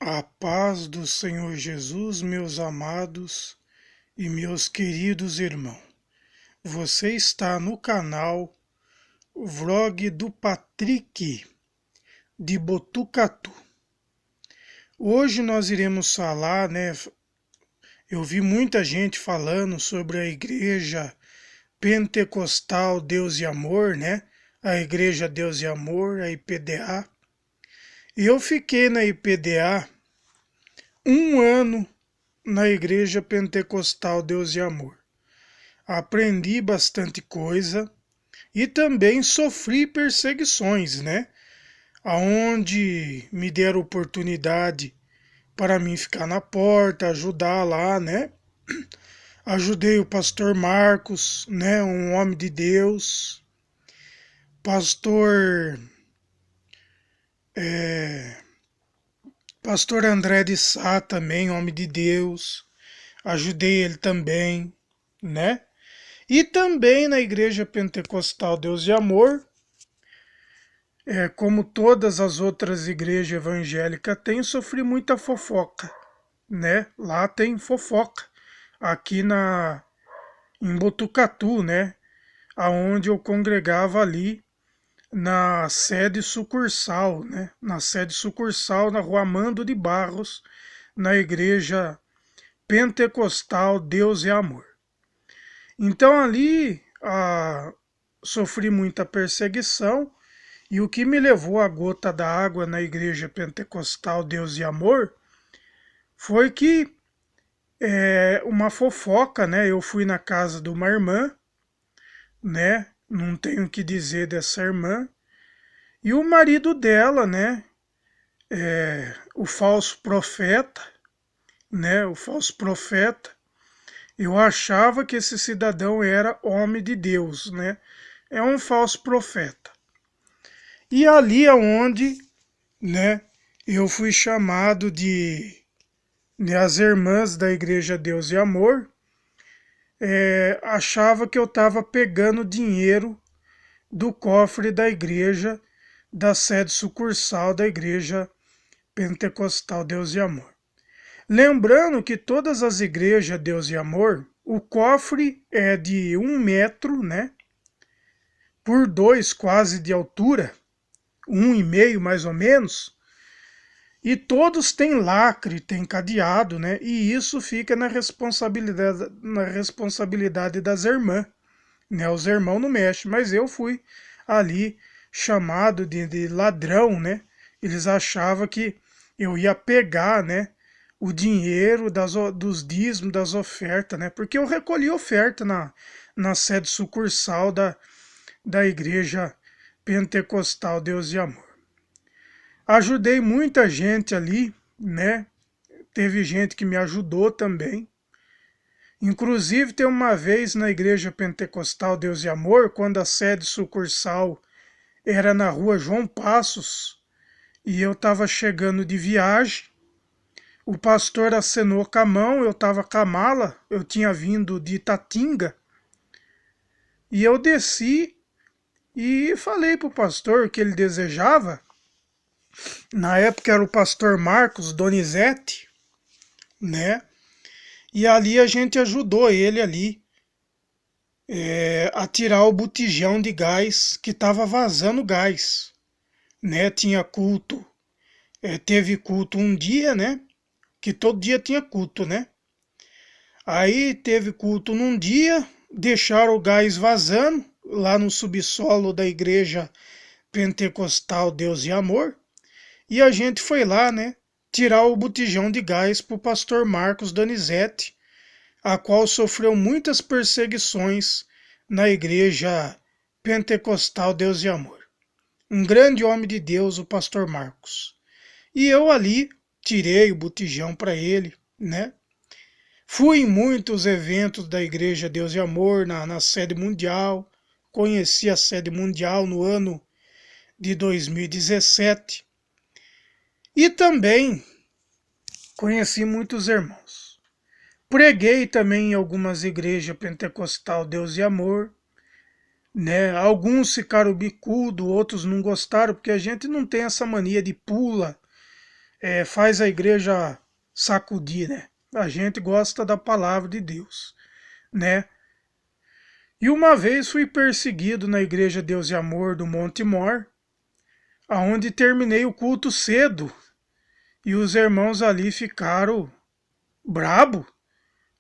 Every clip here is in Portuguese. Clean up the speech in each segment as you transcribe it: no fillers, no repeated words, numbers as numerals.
A paz do Senhor Jesus, meus amados e meus queridos irmãos. Você está no canal Vlog do Patrick de Botucatu. Hoje nós iremos falar, Eu vi muita gente falando sobre a Igreja Pentecostal Deus e Amor, A Igreja Deus e Amor, a IPDA. E eu fiquei na IPDA um ano na Igreja Pentecostal Deus e Amor. Aprendi bastante coisa e também sofri perseguições, Aonde me deram oportunidade para mim ficar na porta, ajudar lá, Ajudei o pastor Marcos, um homem de Deus. Pastor André de Sá também, homem de Deus. Ajudei ele também, né? E também na Igreja Pentecostal Deus e Amor, como todas as outras igrejas evangélicas têm, sofri muita fofoca, Lá tem fofoca, aqui em Botucatu, Aonde eu congregava ali na sede sucursal, Na sede sucursal na Rua Amando de Barros, na Igreja Pentecostal Deus e Amor. Então ali sofri muita perseguição e o que me levou à gota da água na Igreja Pentecostal Deus e Amor foi que uma fofoca, Eu fui na casa de uma irmã, Não tenho o que dizer dessa irmã. E o marido dela, O falso profeta, O falso profeta. Eu achava que esse cidadão era homem de Deus, É um falso profeta. E ali aonde, Eu fui chamado as irmãs da Igreja Deus e Amor, achava que eu estava pegando dinheiro do cofre da igreja, da sede sucursal da Igreja Pentecostal Deus e Amor. Lembrando que todas as igrejas Deus e Amor, o cofre é de 1 metro, por 2 quase de altura, 1,5 mais ou menos, e todos têm lacre, têm cadeado, E isso fica na responsabilidade das irmãs, Os irmãos não mexem, mas eu fui ali chamado de ladrão, Eles achavam que eu ia pegar, o dinheiro dos dízimos, das ofertas, Porque eu recolhi oferta na sede sucursal da Igreja Pentecostal Deus e Amor. Ajudei muita gente ali, Teve gente que me ajudou também. Inclusive, tem uma vez na Igreja Pentecostal Deus e Amor, quando a sede sucursal era na rua João Passos, e eu estava chegando de viagem, o pastor acenou com a mão, eu estava com a mala, eu tinha vindo de Itatinga, e eu desci e falei para o pastor o que ele desejava. Na época era o pastor Marcos Donizete, E ali a gente ajudou ele ali a tirar o botijão de gás que estava vazando gás, Tinha culto, teve culto um dia, Que todo dia tinha culto, Aí teve culto num dia, deixaram o gás vazando lá no subsolo da Igreja Pentecostal Deus e Amor. E a gente foi lá, tirar o botijão de gás para o pastor Marcos Donizete, a qual sofreu muitas perseguições na Igreja Pentecostal Deus e Amor. Um grande homem de Deus, o pastor Marcos. E eu ali tirei o botijão para ele, Fui em muitos eventos da Igreja Deus e Amor na sede mundial. Conheci a sede mundial no ano de 2017. E também conheci muitos irmãos. Preguei também em algumas igrejas pentecostal Deus e Amor, Alguns ficaram bicudo, outros não gostaram, porque a gente não tem essa mania de pula faz a igreja sacudir, né? A gente gosta da palavra de Deus, né? E uma vez fui perseguido na igreja Deus e Amor do Monte Mor, aonde terminei o culto cedo e os irmãos ali ficaram brabo,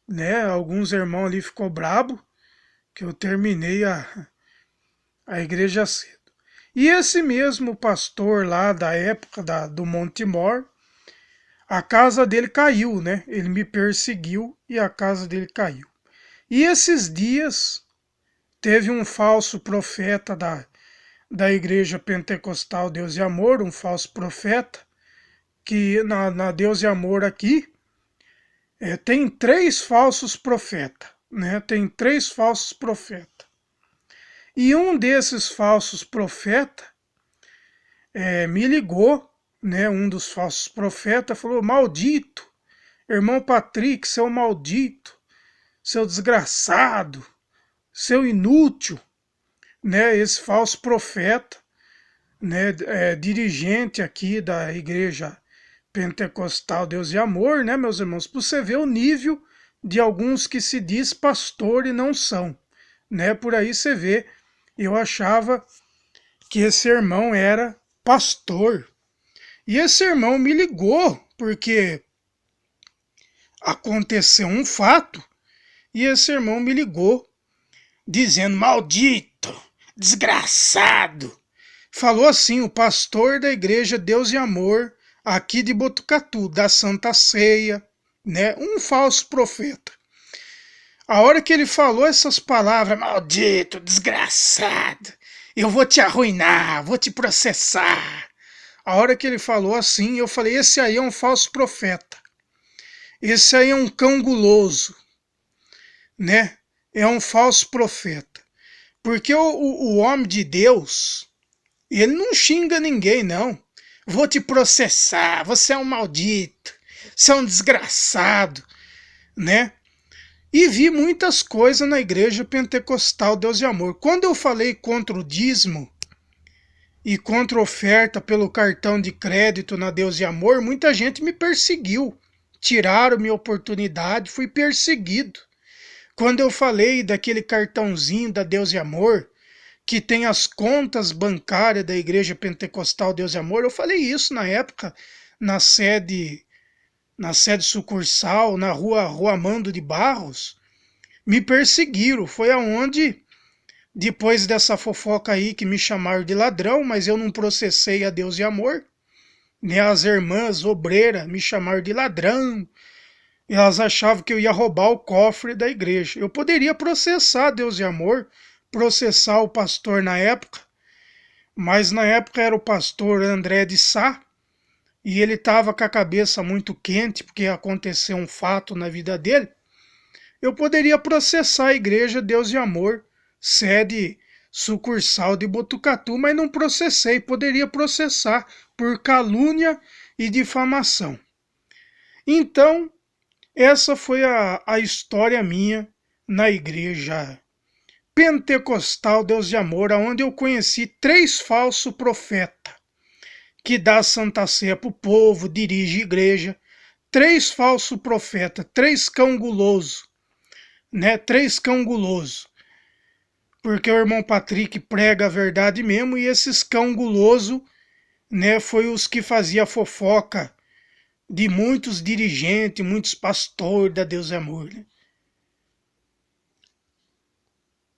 né? Alguns irmãos ali ficou brabo que eu terminei a igreja cedo. E esse mesmo pastor lá da época do Monte Mor, a casa dele caiu, né? Ele me perseguiu e a casa dele caiu. E esses dias teve um falso profeta da igreja pentecostal Deus e Amor, um falso profeta, que na Deus e Amor aqui tem 3 falsos profetas, né? Tem 3 falsos profetas. E um desses falsos profetas me ligou, né? Um dos falsos profetas falou: maldito, irmão Patrick, seu maldito, seu desgraçado, seu inútil, né? Esse falso profeta, né? Dirigente aqui da igreja pentecostal Deus e Amor, né, meus irmãos? Para você ver o nível de alguns que se diz pastor e não são, né? Por aí você vê. Eu achava que esse irmão era pastor. E esse irmão me ligou porque aconteceu um fato e esse irmão me ligou dizendo: maldito, desgraçado. Falou assim, o pastor da igreja Deus e Amor aqui de Botucatu, da Santa Ceia, né? Um falso profeta. A hora que ele falou essas palavras: maldito, desgraçado, eu vou te arruinar, vou te processar. A hora que ele falou assim, eu falei: esse aí é um falso profeta. Esse aí é um cão guloso, né? É um falso profeta. Porque o homem de Deus, ele não xinga ninguém, não. Vou te processar, você é um maldito, você é um desgraçado, né? E vi muitas coisas na igreja pentecostal Deus e Amor. Quando eu falei contra o dízimo e contra a oferta pelo cartão de crédito na Deus e Amor, muita gente me perseguiu. Tiraram minha oportunidade, fui perseguido. Quando eu falei daquele cartãozinho da Deus e Amor, que tem as contas bancárias da igreja pentecostal Deus e Amor, eu falei isso na época, na sede sucursal, na rua Amando de Barros, me perseguiram. Foi aonde, depois dessa fofoca aí, que me chamaram de ladrão, mas eu não processei a Deus e Amor, né? As irmãs obreiras me chamaram de ladrão, e elas achavam que eu ia roubar o cofre da igreja. Eu poderia processar Deus e Amor, processar o pastor na época, mas na época era o pastor André de Sá, e ele estava com a cabeça muito quente, porque aconteceu um fato na vida dele. Eu poderia processar a igreja Deus e Amor, sede sucursal de Botucatu, mas não processei. Poderia processar por calúnia e difamação. Então, essa foi a história minha na igreja pentecostal Deus de Amor, onde eu conheci 3 falsos profetas, que dá Santa Ceia para o povo, dirige igreja. 3 falsos profetas, 3 cão guloso, né? 3 cão guloso. Porque o irmão Patrick prega a verdade mesmo, e esses cão guloso, né, foi os que fazia fofoca de muitos dirigentes, muitos pastores da Deus e Amor, né?